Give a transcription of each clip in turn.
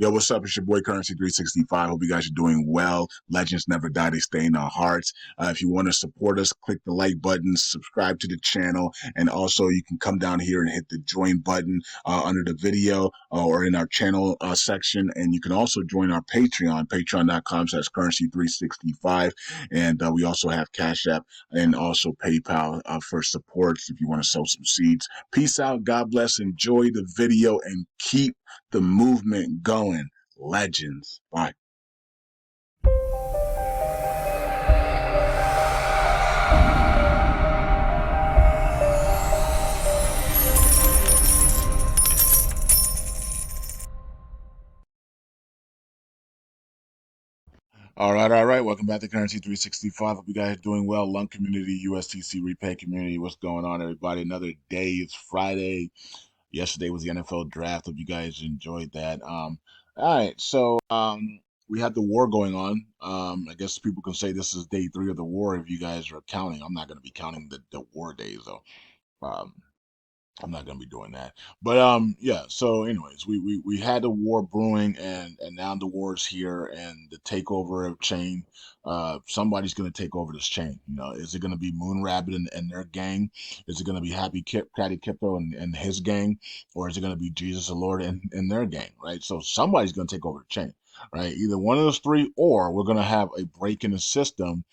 Yo, what's up? It's your boy Currency 365. Hope you guys are doing well. Legends never die, they stay in our hearts. If you want to support us, click the like button, subscribe to the channel, and also you can come down here and hit the join button under the video or in our channel section. And you can also join our Patreon, patreon.com/currency365. And we also have Cash App and also PayPal for supports if you want to sow some seeds. Peace out. God bless. Enjoy the video and keep the movement going. Legends. Bye. All right, all right. Welcome back to Currency 365. Hope you guys are doing well. LUNC community, USTC Repeg community. What's going on, everybody? Another day. It's Friday. Yesterday was the NFL draft. Hope you guys enjoyed that. All right. So we had the war going on. I guess people can say this is day 3 of the war if you guys are counting. I'm not going to be counting the war days though. Um, I'm not gonna be doing that. But yeah, so anyways, we had the war brewing and now the war's here and the takeover of chain. Somebody's gonna take over this chain. You know, is it gonna be Moon Rabbit and their gang? Is it gonna be Happy Caddy Crypto and his gang? Or is it gonna be Jesus the Lord and their gang, right? So somebody's gonna take over the chain, right? Either one of those three, or we're gonna have a break in the system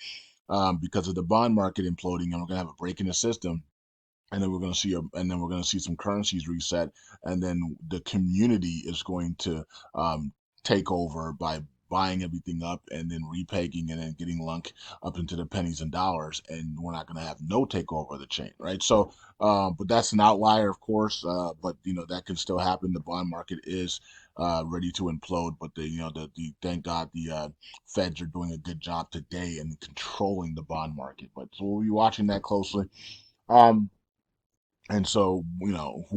because of the bond market imploding, and we're gonna have a break in the system, and then we're going to see some currencies reset, and then the community is going to take over by buying everything up and then repegging and then getting LUNC up into the pennies and dollars, and we're not going to have no takeover of the chain, right? So but that's an outlier, of course, but you know that can still happen. The bond market is ready to implode, but the thank God the feds are doing a good job today in controlling the bond market. But so we'll be watching that closely. um and so,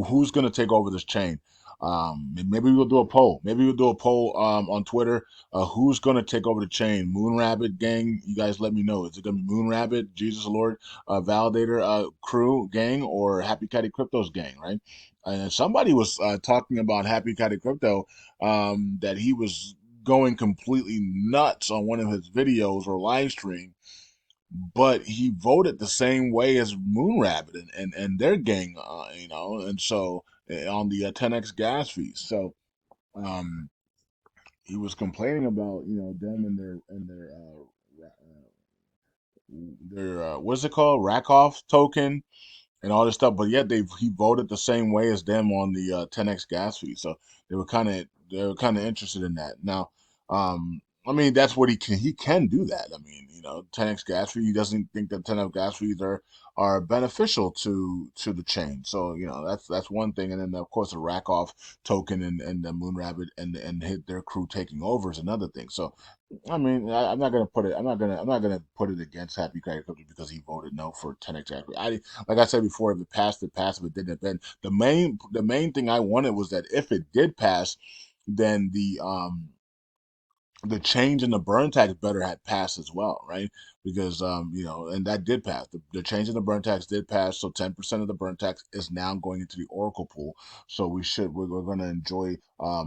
who's going to take over this chain? Maybe we'll do a poll. Maybe we'll do a poll on Twitter. Who's going to take over the chain? Moon Rabbit gang? You guys let me know. Is it going to be Moon Rabbit, Jesus Lord, Validator crew gang, or Happy Caddy Crypto's gang, right? And somebody was talking about Happy Caddy Crypto, that he was going completely nuts on one of his videos or live stream, but he voted the same way as Moon Rabbit and their gang, and so on the 10x gas fees. So um, he was complaining about them and their what's it called, rack off token and all this stuff, but yet he voted the same way as them on the 10x gas fee. So they were kind of interested in that. Now, I mean that's what he can do that. I mean, 10x gas fee. He doesn't think that 10x gas fees are beneficial to the chain. So that's one thing. And then of course the rack off token and the Moon Rabbit and hit their crew taking over is another thing. So I mean, I'm not gonna put it. I'm not gonna put it against Happy Credit Company because he voted no for 10x. Like I said before, if it passed, it passed. If it didn't, then the main thing I wanted was that if it did pass, then the change in the burn tax better had passed as well, right? Because and that did pass. The change in the burn tax did pass, so 10% of the burn tax is now going into the Oracle pool. So we're going to enjoy a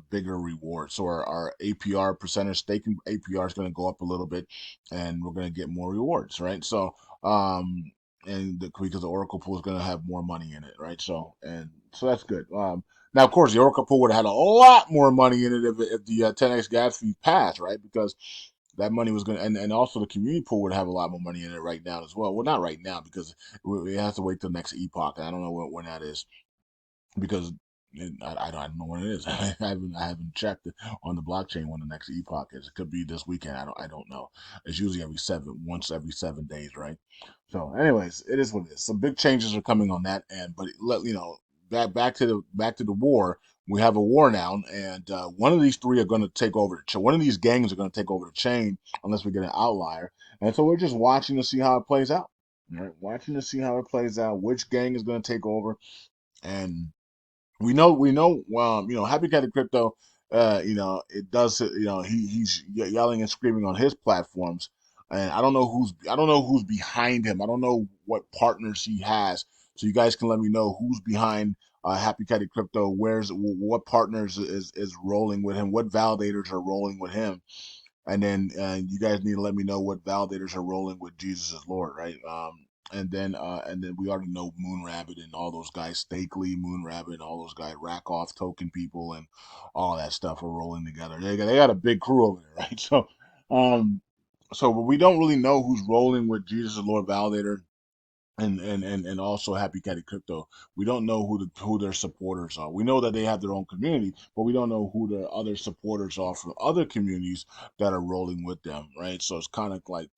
bigger reward. So our APR percentage staking APR is going to go up a little bit, and we're going to get more rewards, right? So because the Oracle pool is going to have more money in it, right? So that's good. Now, of course, the Oracle pool would have had a lot more money in it if the 10x gas fee passed, right? Because that money was going to, and also the community pool would have a lot more money in it right now as well. Well, not right now because we have to wait till next epoch. And I don't know when that is because I don't know when it is. I haven't checked it on the blockchain when the next epoch is. It could be this weekend. I don't know. It's usually once every 7 days, right? So, anyways, it is what it is. Some big changes are coming on that end, but back to the war. We have a war now, and one of these three are going to take over. One of these gangs are going to take over the chain unless we get an outlier, and so we're just watching to see how it plays out. All right, watching to see how it plays out. Which gang is going to take over, and we know, Happy Cat Crypto, it does, he's yelling and screaming on his platforms, and I don't know who's behind him. I don't know what partners he has. So you guys can let me know who's behind Happy Caddy Crypto, what partners is rolling with him, what validators are rolling with him, and then you guys need to let me know what validators are rolling with Jesus is Lord, right? And then we already know Moon Rabbit and all those guys, Stakely, Moon Rabbit, and all those guys, Rack Off Token people, and all that stuff are rolling together. They got a big crew over there, right? Um, so we don't really know who's rolling with Jesus is Lord Validator and also Happy Caddy Crypto. We don't know who their supporters are. We know that they have their own community, but we don't know who their other supporters are from other communities that are rolling with them, right? So it's kind of like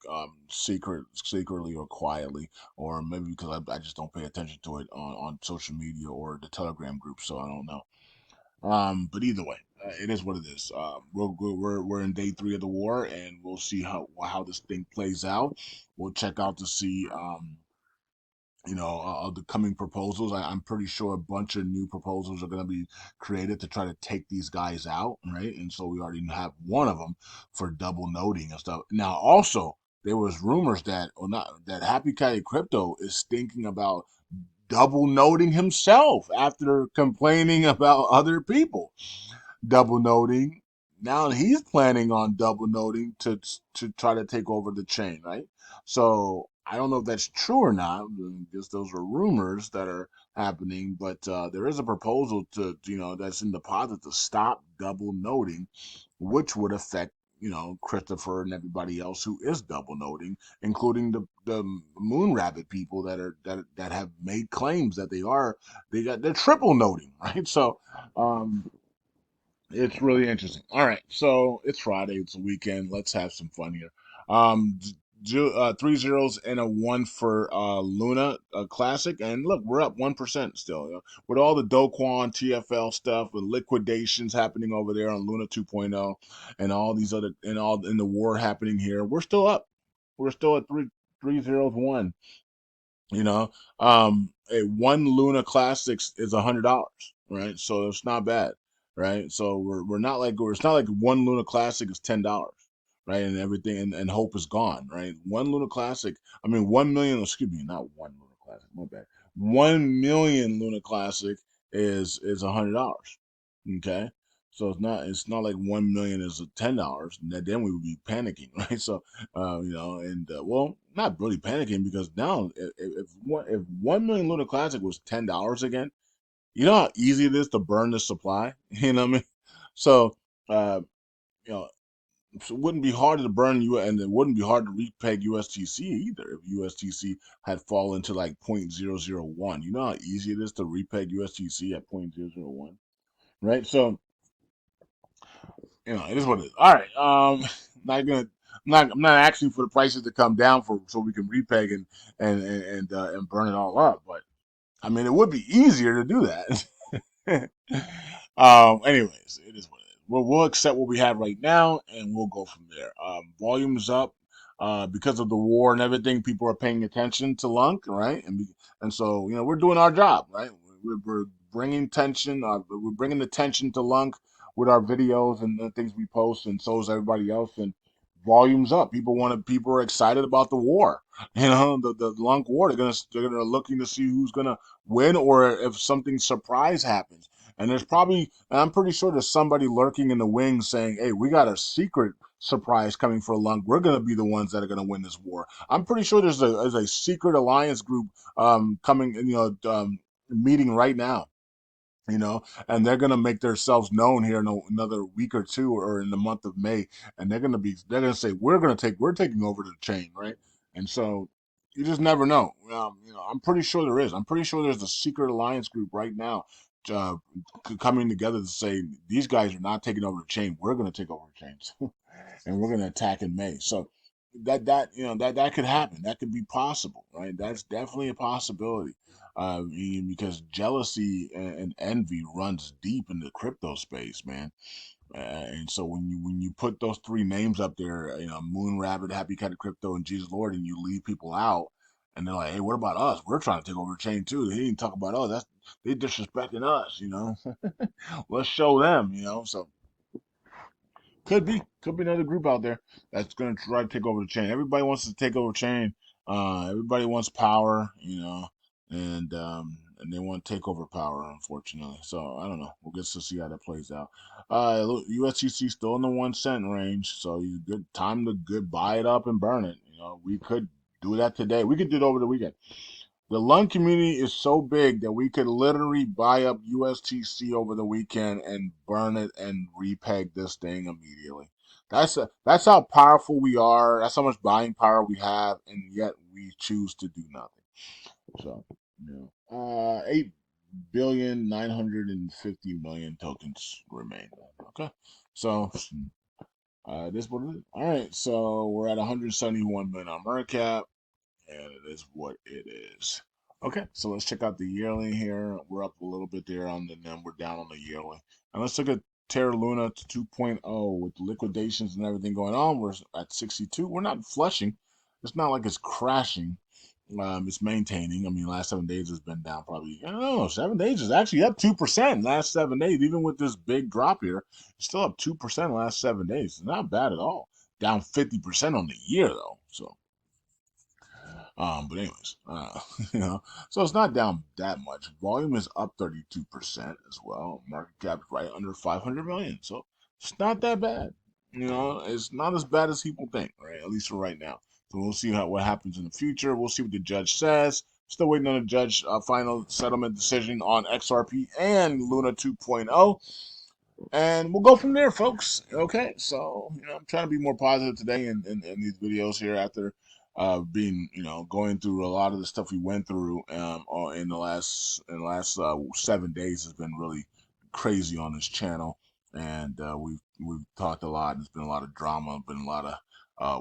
secretly or quietly, or maybe because I just don't pay attention to it on social media or the Telegram group, so I don't know. But either way, it is what it is. We're in day 3 of the war, and we'll see how this thing plays out. We'll check out to see of the coming proposals. I'm pretty sure a bunch of new proposals are going to be created to try to take these guys out, right? And so we already have one of them for double noting and stuff. Now, also, there was rumors that, or not, that Happy Caddy Crypto is thinking about double noting himself after complaining about other people double noting. Now he's planning on double noting to try to take over the chain, right? So I don't know if that's true or not. Just those are rumors that are happening, but there is a proposal that's in the deposit to stop double noting, which would affect Christopher and everybody else who is double noting, including the Moon Rabbit people that have made claims that they're triple noting, right? So it's really interesting. All right, so it's Friday. It's a weekend. Let's have some fun here. 3 zeros and a one for Luna Classic, and look, we're up 1% still. With all the Doquan TFL stuff, with liquidations happening over there on Luna 2.0, and all these other and all in the war happening here, we're still up. We're still at 3 zeros one. A one Luna Classics is $100, right? So it's not bad, right? So we're not like it's not like one Luna Classic is $10, right? And everything and hope is gone, right? One Luna Classic, I mean 1 million. Excuse me, not one Luna Classic, my bad. 1 million Luna Classic is $100, okay? So it's not like 1 million is $10. Then we would be panicking, right? So and well, not really panicking because now if 1 million Lunar Classic was $10 again, you know how easy it is to burn the supply. You know what I mean? So uh, you know, so it wouldn't be hard to burn you, and it wouldn't be hard to repeg USTC either if USTC had fallen to like 0.001. You know how easy it is to repeg USTC at 0.001, right? So it is what it is. All right. Not gonna. I'm not asking for the prices to come down for so we can repeg and burn it all up. But I mean, it would be easier to do that. Anyways, it is what it is. We'll accept what we have right now, and we'll go from there. Volume's up. Because of the war and everything, people are paying attention to LUNC, right? And so we're doing our job, right? We're bringing tension. We're bringing attention to LUNC with our videos and the things we post, and so is everybody else. And volume's up. People are excited about the war. The LUNC war. They're looking to see who's gonna win or if something surprise happens. And I'm pretty sure there's somebody lurking in the wings saying, "Hey, we got a secret surprise coming for LUNC. We're gonna be the ones that are gonna win this war." I'm pretty sure there's a secret alliance group coming, meeting right now, and they're gonna make themselves known here in another week or two, or in the month of May, and they're gonna say we're taking over the chain, right? And so you just never know. I'm pretty sure there is. I'm pretty sure there's a secret alliance group right now, uh, coming together to say these guys are not taking over the chain. We're gonna take over the chains, and we're gonna attack in May. So that could happen. That could be possible, right? That's definitely a possibility. Because jealousy and envy runs deep in the crypto space, man. And so when you put those 3 names up there, Moon Rabbit, Happy Cat of Crypto, and Jesus Lord, and you leave people out, and they're like, "Hey, what about us? We're trying to take over the chain too. They didn't talk about us. They disrespecting us. Let's show them. So could be another group out there that's gonna try to take over the chain. Everybody wants to take over the chain. Everybody wants power, and and they want takeover power, unfortunately. So I don't know. We'll get to see how that plays out. USTC still in the 1 cent range, so you good time to good buy it up and burn it. We could do that today. We could do it over the weekend. The LUNC community is so big that we could literally buy up USTC over the weekend and burn it and repeg this thing immediately. That's how powerful we are. That's how much buying power we have, and yet we choose to do nothing. So, 8,950,000,000 tokens remain. Okay, so this is what it is. All right, so we're at 171 million on market cap, and it is what it is. Okay, so let's check out the yearly here. We're up a little bit there on the NIM. We're down on the yearly. And let's look at Terra Luna to 2.0 with liquidations and everything going on. We're at 62. We're not flushing. It's not like it's crashing. It's maintaining. I mean, last 7 days has been down probably, I don't know, 7 days is actually up 2% last 7 days. Even with this big drop here, it's still up 2% last 7 days. It's not bad at all. Down 50% on the year, though. So, but anyways, you know, so it's not down that much. Volume is up 32% as well. Market cap is right under 500 million. So it's not that bad. It's not as bad as people think, right? At least for right now. So we'll see what happens in the future. We'll see what the judge says. Still waiting on the judge final settlement decision on XRP and Luna 2.0. And we'll go from there, folks. Okay, so I'm trying to be more positive today in these videos here after being going through a lot of the stuff we went through in the last 7 days has been really crazy on this channel, and we've talked a lot. There's been a lot of drama, been a lot of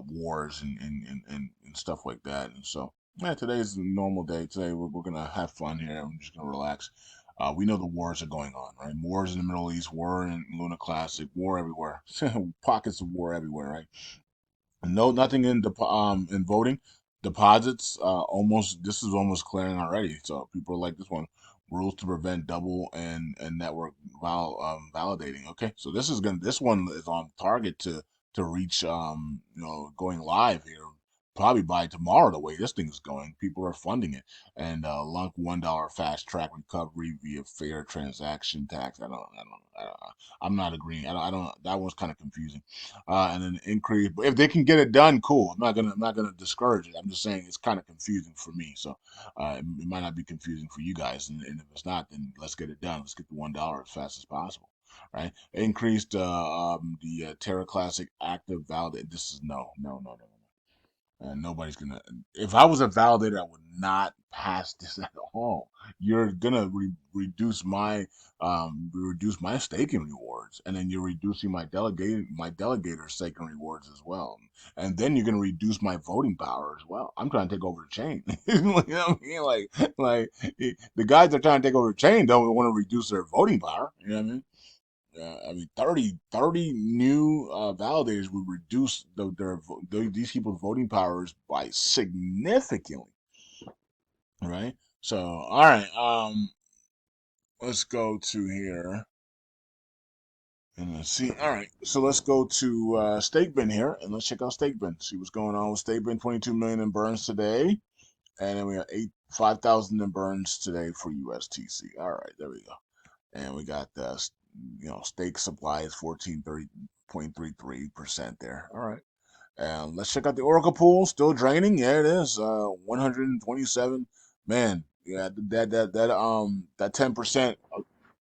wars and stuff like that, and so yeah, today's a normal day. Today we're gonna have fun here. I'm just gonna relax. We know the wars are going on, right? Wars in the Middle East, war in Luna Classic, war everywhere. Pockets of war everywhere, right? No, nothing in voting. Deposits, almost this is almost clearing already. So people are like this one. Rules to prevent double and network validating. Okay, so this one is on target to reach going live here probably by tomorrow. The way this thing is going, people are funding it. And LUNC $1 fast track recovery via fair transaction tax. I'm not agreeing. I don't. That one's kind of confusing. And then increase. But if they can get it done, cool. I'm not gonna discourage it. I'm just saying it's kind of confusing for me. So it might not be confusing for you guys. And if it's not, then let's get it done. Let's get the $1 as fast as possible. Right? Increased the Terra Classic active validate. This is no. And nobody's gonna. If I was a validator, I would not pass this at all. You're gonna reduce my staking rewards, and then you're reducing my delegator staking rewards as well, and then you're gonna reduce my voting power as well. I'm trying to take over the chain. You know what I mean? The guys that are trying to take over the chain don't want to reduce their voting power. You know what I mean? I mean, 30 new validators would reduce these people's voting powers by significantly, right? So, all right, let's go to here and let's see. All right, so let's go to StakeBin here and let's check out StakeBin. See what's going on with StakeBin. 22 million in burns today, and then we have 5,000 in burns today for USTC. All right, there we go. And we got the stake supply is 14.33% there. All right. And let's check out the Oracle pool. Still draining. Yeah, it is. 127. Man, yeah, that 10%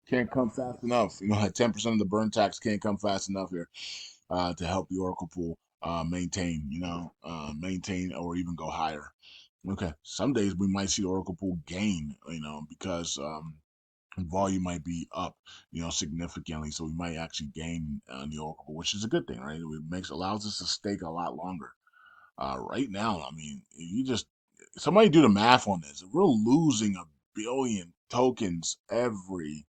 can't come fast enough. That 10% of the burn tax can't come fast enough here to help the Oracle pool maintain, maintain or even go higher. Okay. Some days we might see the Oracle pool gain, because volume might be up, significantly. So we might actually gain on the Oracle, which is a good thing, right? It allows us to stake a lot longer. Right now, I mean, you just somebody do the math on this. If we're losing 1 billion tokens every,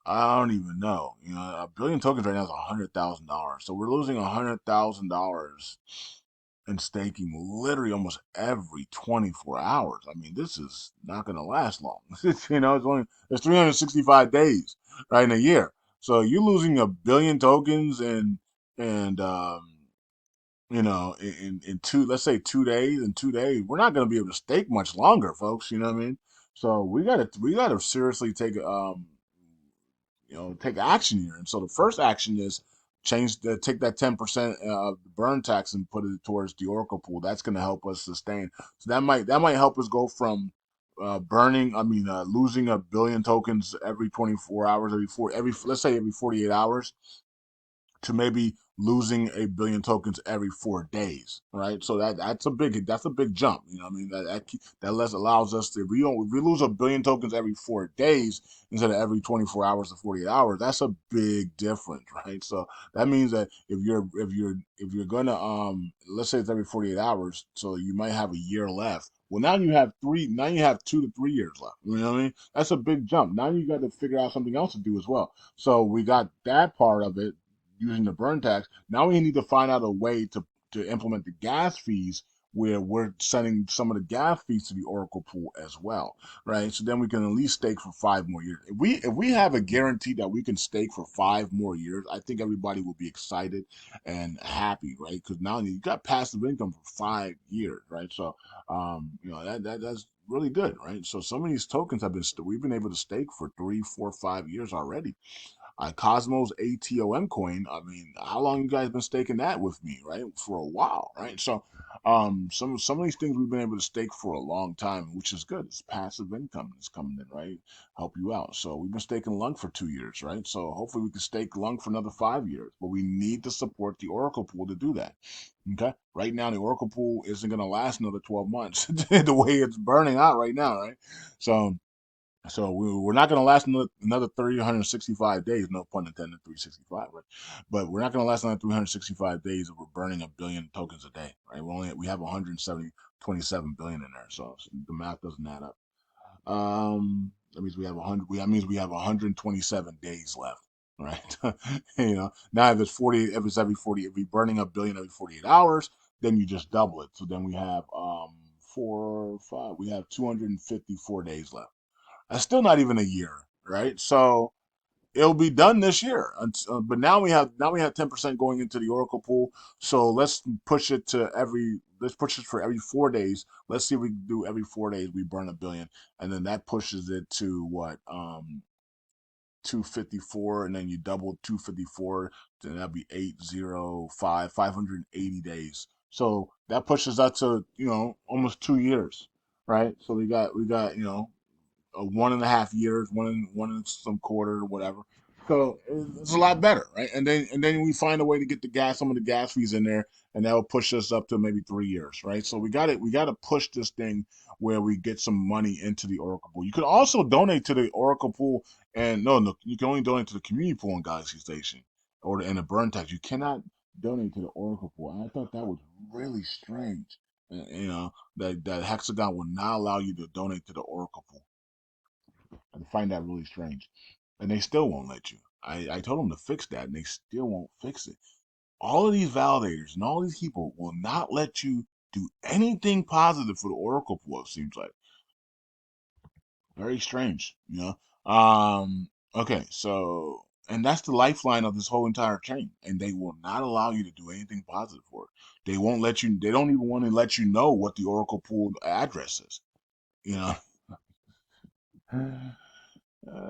I don't even know. 1 billion tokens right now is $100,000. So we're losing $100,000 and staking literally almost every 24 hours. I mean, this is not going to last long. It's 365 days, right, in a year. So you're losing 1 billion tokens and in let's say 2 days. In 2 days, we're not going to be able to stake much longer, folks. You know what I mean? So we gotta seriously take action here. And so the first action is take that 10% of the burn tax and put it towards the Oracle pool. That's going to help us sustain. So that might help us go from losing a billion tokens every 24 hours, let's say every 48 hours, to maybe losing a billion tokens every 4 days, right? So that's a big jump. You know, what I mean that less allows us to if we lose a billion tokens every 4 days instead of every 24 hours to 48 hours, that's a big difference, right? So that means that if you're gonna let's say it's every 48 hours, so you might have a year left. Well, now you have 2 to 3 years left. You know what I mean? That's a big jump. Now you got to figure out something else to do as well. So we got that part of it using the burn tax. Now we need to find out a way to implement the gas fees where we're sending some of the gas fees to the Oracle pool as well, right? So then we can at least stake for 5 more years. If we have a guarantee that we can stake for 5 more years, I think everybody will be excited and happy, right? Because now you got passive income for 5 years, right? So that's really good, right? So some of these tokens we've been able to stake for 3, 4, 5 years already. Cosmos ATOM coin. I mean, how long you guys been staking that with me, right? For a while, right? So, some of these things we've been able to stake for a long time, which is good. It's passive income that's coming in, right? Help you out. So we've been staking LUNC for 2 years, right? So hopefully we can stake LUNC for another 5 years, but we need to support the Oracle pool to do that. Okay. Right now, the Oracle pool isn't going to last another 12 months the way it's burning out right now, right? So we're not going to last another 365 days. No pun intended, 365, right? But we're not going to last another 365 days if we're burning a billion tokens a day, right? We have 127 billion in there, so the math doesn't add up. That means we have 100. That means we have 127 days left, right? Now if it's every 40, if we're burning a billion every 48 hours, then you just double it. So then we have 4, 5. We have 254 days left. That's still not even a year, right? So it'll be done this year. But now we have 10% going into the Oracle pool. So let's push it for every 4 days. Let's see if we can do every 4 days we burn a billion, and then that pushes it to what 254, and then you double 254, then that'd be 805 580 days. So that pushes us to almost 2 years, right? So we got 1.5 years, one and some quarter, or whatever. So it's a lot better, right? And then we find a way to get some of the gas fees in there, and that will push us up to maybe 3 years, right? So we got to push this thing where we get some money into the Oracle pool. You could also donate to the Oracle pool, and no, you can only donate to the community pool in Galaxy Station and the burn tax. You cannot donate to the Oracle pool. And I thought that was really strange. That Hexagon will not allow you to donate to the Oracle pool. I find that really strange. And they still won't let you. I told them to fix that, and they still won't fix it. All of these validators and all these people will not let you do anything positive for the Oracle pool, it seems like. Very strange. Okay, so, and that's the lifeline of this whole entire chain. And they will not allow you to do anything positive for it. They don't even want to let you know what the Oracle pool address is. You know?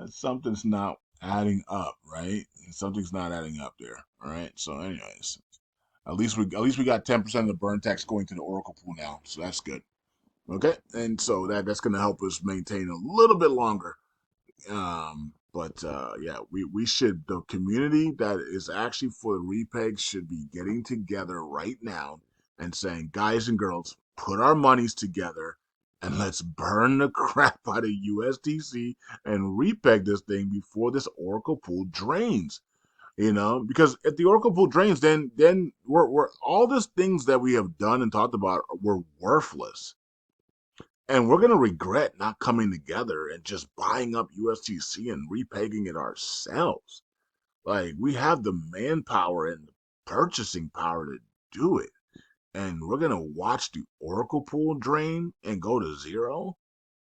Something's not adding up, right? Something's not adding up there. All right. So, anyways, at least we got 10% of the burn tax going to the Oracle pool now, so that's good. Okay, and so that's gonna help us maintain a little bit longer. But yeah, we should the community that is actually for the repeg should be getting together right now and saying, guys and girls, put our monies together and let's burn the crap out of USDC and repeg this thing before this Oracle pool drains. Because if the Oracle pool drains, then we're all these things that we have done and talked about were worthless, and we're gonna regret not coming together and just buying up USTC and repegging it ourselves. Like, we have the manpower and the purchasing power to do it, and we're gonna watch the Oracle pool drain and go to zero,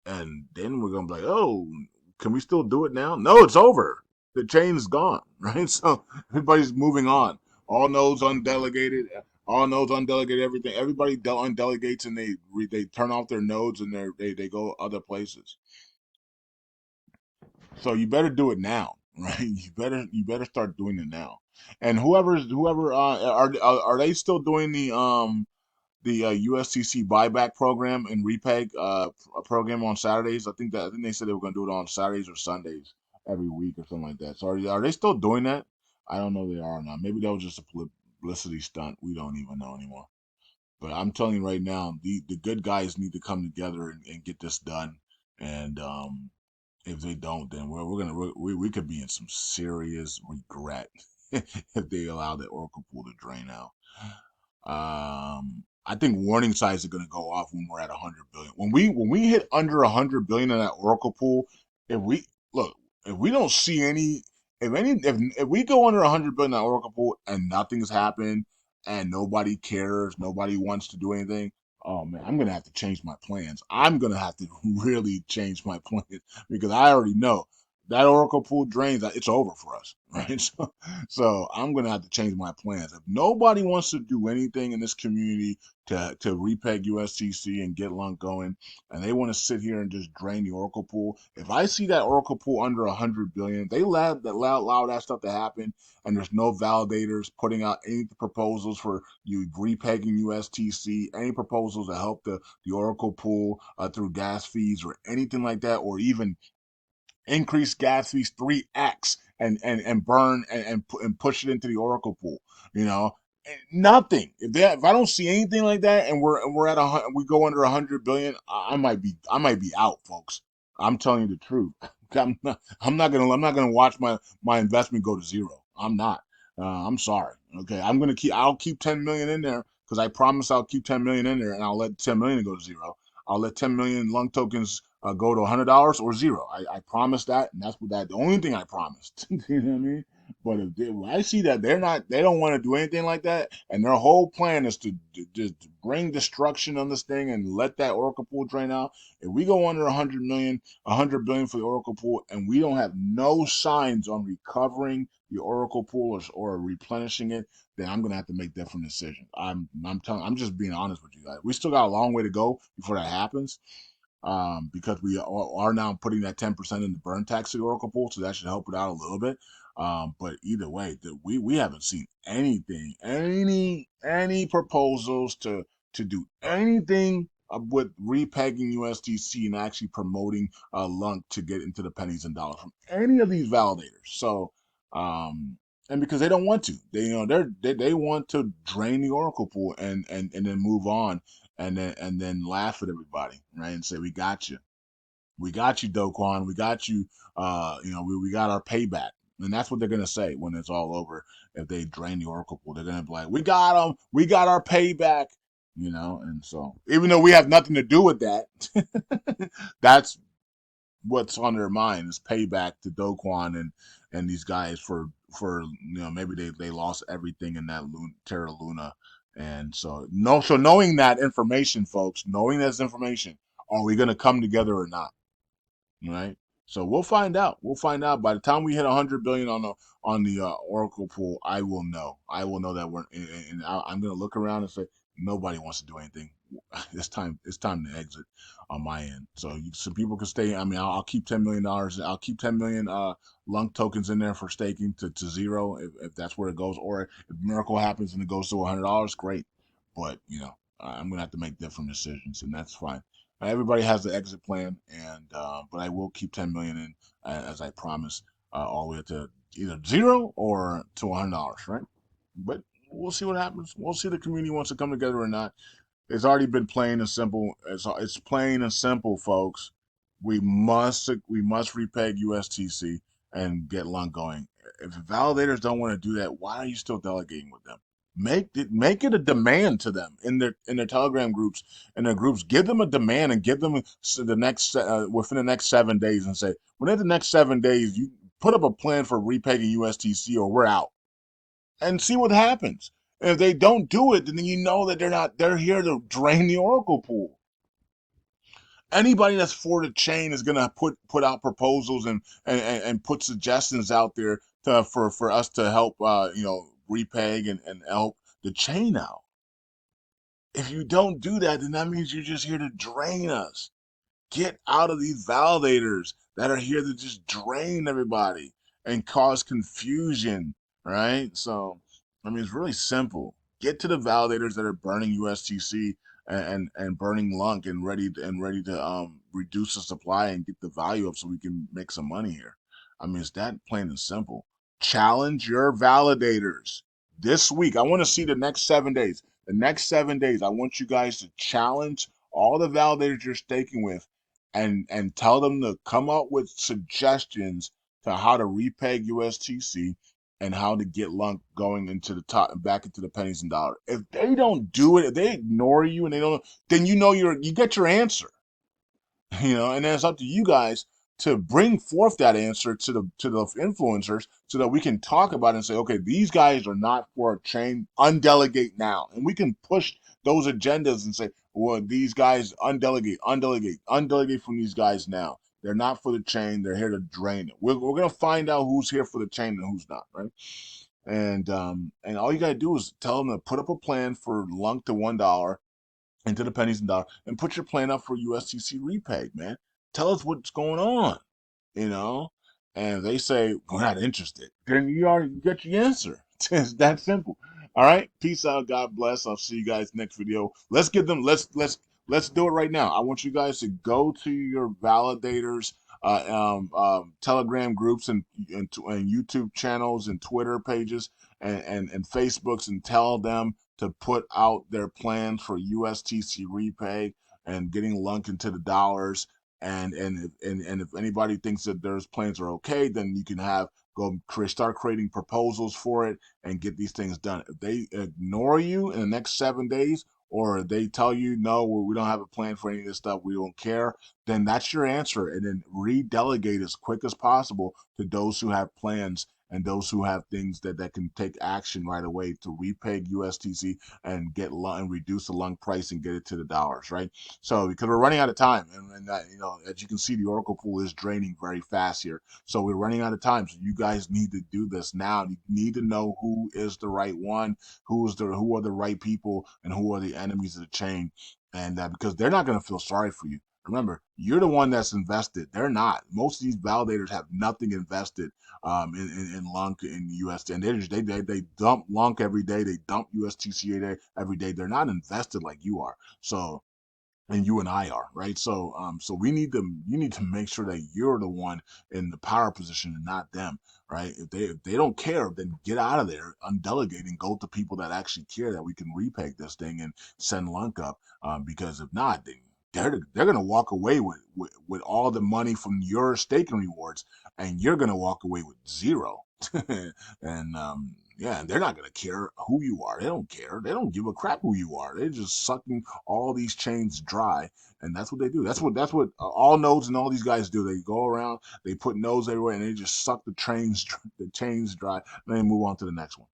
and then we're gonna be like, oh, can we still do it now? No, it's over. The chain's gone, right? So everybody's moving on. All nodes undelegated. All nodes undelegated. Everything. Everybody undelegates and they turn off their nodes and they go other places. So you better do it now, right? You better start doing it now. And whoever are they still doing the USTC buyback program and Repeg program on Saturdays? I think they said they were going to do it on Saturdays or Sundays every week or something like that. So are they still doing that? I don't know if they are or not. Maybe that was just a publicity stunt. We don't even know anymore. But I'm telling you right now, the good guys need to come together and get this done. And if they don't, then we could be in some serious regret if they allow the Oracle pool to drain out. I think warning signs are going to go off when we're at 100 billion. When we hit under 100 billion in that Oracle pool, if we look, if we don't see any, if we go under 100 billion in that Oracle pool and nothing's happened and nobody cares, nobody wants to do anything. Oh man, I'm gonna have to change my plans. I'm gonna have to really change my plans because I already know that Oracle pool drains. It's over for us, right? So I'm gonna have to change my plans. If nobody wants to do anything in this community to repeg USTC and get LUNC going, and they want to sit here and just drain the Oracle pool, if I see that Oracle pool under 100 billion, they allow that stuff to happen, and there's no validators putting out any proposals for you repegging USTC, any proposals to help the Oracle pool through gas fees or anything like that, or even increase gas fees 3x and burn and push it into the Oracle pool. You know, nothing. If I don't see anything like that, and we're at we go under 100 billion, I might be out, folks. I'm telling you the truth. I'm not gonna watch my investment go to zero. I'm not. I'm sorry. Okay, I'll keep 10 million in there because I promise I'll keep 10 million in there, and I'll let 10 million go to zero. I'll let 10 million LUNC tokens go to $100 or zero. I promised that, and that's what the only thing I promised. You know what I mean? But when I see that they don't want to do anything like that, and their whole plan is to just bring destruction on this thing and let that Oracle pool drain out. If we go under 100 million, 100 billion for the Oracle pool, and we don't have no signs on recovering the Oracle pool or replenishing it, then I'm gonna have to make different decisions. I'm just being honest with you guys. We still got a long way to go before that happens because we are now putting that 10% in the burn tax to the Oracle pool, so that should help it out a little bit. But either way, we haven't seen anything, any proposals to do anything with repegging USDC and actually promoting LUNC to get into the pennies and dollars from any of these validators. So, and because they don't want to, they want to drain the Oracle pool and then move on and then laugh at everybody, right? And say, we got you, Doquan, we got you. We got our payback, and that's what they're gonna say when it's all over. If they drain the Oracle pool, they're gonna be like, we got them, we got our payback, And so, even though we have nothing to do with that, that's what's on their mind is payback to Doquan and these guys for maybe they lost everything in that Terra Luna. And so knowing that information, folks, knowing this information, are we going to come together or not? Right. So we'll find out. We'll find out by the time we hit 100 billion on the Oracle pool. I will know. I will know that and I'm going to look around and say nobody wants to do anything. It's time. It's time to exit on my end. So some people can stay. I mean, I'll keep $10 million. I'll keep 10 million LUNC tokens in there for staking to zero if that's where it goes. Or if miracle happens and it goes to $100, great. But I'm gonna have to make different decisions, and that's fine. Everybody has the exit plan, and but I will keep 10 million in as I promised, all the way to either zero or to $100, right? But we'll see what happens. We'll see if the community wants to come together or not. It's already been plain and simple. It's plain and simple, folks. We must repeg USTC and get LUNC going. If validators don't want to do that, why are you still delegating with them? Make it a demand to them in their Telegram groups and their groups. Give them a demand and give them the next within the next 7 days and say within the next 7 days you put up a plan for repegging USTC or we're out and see what happens. And if they don't do it, then you know that they're here to drain the Oracle pool. Anybody that's for the chain is gonna put out proposals and put suggestions out there for us to help repeg and help the chain out. If you don't do that, then that means you're just here to drain us. Get out of these validators. that are here to just drain everybody and cause confusion, right? So, I mean, it's really simple. Get to the validators that are burning USTC and burning LUNC and ready to reduce the supply and get the value up so we can make some money here. I mean, it's that plain and simple. Challenge your validators this week. I want to see the next 7 days. The next 7 days, I want you guys to challenge all the validators you're staking with and tell them to come up with suggestions to how to repeg USTC and how to get LUNC going into the top and back into the pennies and dollars. If they don't do it, if they ignore you and they don't, then you get your answer. And then it's up to you guys to bring forth that answer to the influencers so that we can talk about it and say, okay, these guys are not for a chain, undelegate now. And we can push those agendas and say, well, these guys undelegate from these guys now. They're not for the chain. They're here to drain it. We're gonna find out who's here for the chain and who's not, right? And all you gotta do is tell them to put up a plan for LUNC to $1 into the pennies and dollars and put your plan up for USTC repeg, man. Tell us what's going on, you know? And they say, we're not interested. Then you already get your answer. It's that simple. All right. Peace out. God bless. I'll see you guys next video. Let's get them. Let's do it right now. I want you guys to go to your validators, Telegram groups and YouTube channels and Twitter pages and Facebooks and tell them to put out their plans for USTC repay and getting LUNC into the dollars. And if anybody thinks that those plans are okay, then you can start creating proposals for it and get these things done. If they ignore you in the next 7 days, or they tell you no, we don't have a plan for any of this stuff, we don't care, then that's your answer. And then redelegate as quick as possible to those who have plans and those who have things that can take action right away to repeg USTC and get and reduce the LUNC price and get it to the dollars, right? So because we're running out of time, and that, as you can see, the Oracle pool is draining very fast here. So we're running out of time. So you guys need to do this now. You need to know who is the right one, who are the right people, and who are the enemies of the chain, and because they're not going to feel sorry for you. Remember, you're the one that's invested. They're not. Most of these validators have nothing invested in LUNC in the US, and they dump LUNC every day. They dump USTC every day. They're not invested like you are. So, and you and I are, right? So you need to make sure that you're the one in the power position and not them, right? If they don't care, then get out of there, undelegate, and go to people that actually care that we can repeg this thing and send LUNC up. Because if not, then they're gonna walk away with all the money from your staking rewards, and you're gonna walk away with zero. And yeah, they're not gonna care who you are. They don't care. They don't give a crap who you are. They're just sucking all these chains dry, and that's what they do. That's what all nodes and all these guys do. They go around, they put nodes everywhere, and they just suck the chains dry, and then move on to the next one.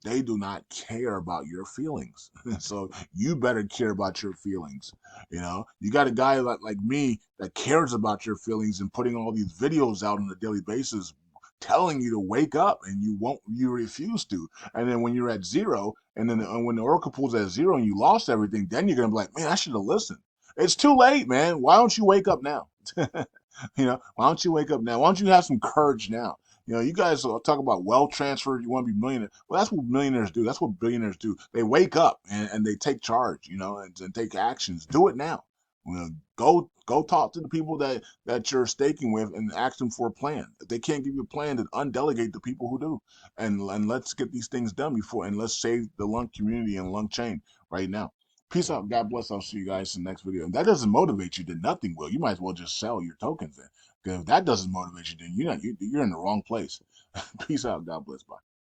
They do not care about your feelings. So you better care about your feelings. You got a guy like me that cares about your feelings and putting all these videos out on a daily basis telling you to wake up, and you refuse to. And then when you're at zero, and when the Oracle pool's at zero and you lost everything, then you're gonna be like, man, I should have listened. It's too late, man. Why don't you wake up now? Why don't you wake up now? Why don't you have some courage now? You guys talk about wealth transfer. You want to be millionaire. Well, that's what millionaires do. That's what billionaires do. They wake up and they take charge, and take actions. Do it now. Go talk to the people that you're staking with and ask them for a plan. If they can't give you a plan, then undelegate the people who do, and let's get these things done before, and let's save the LUNC community and LUNC chain right now. Peace out. God bless. I'll see you guys in the next video. If that doesn't motivate you, then nothing will. You might as well just sell your tokens then. Because if that doesn't motivate you, then you're in the wrong place. Peace out. God bless. Bye.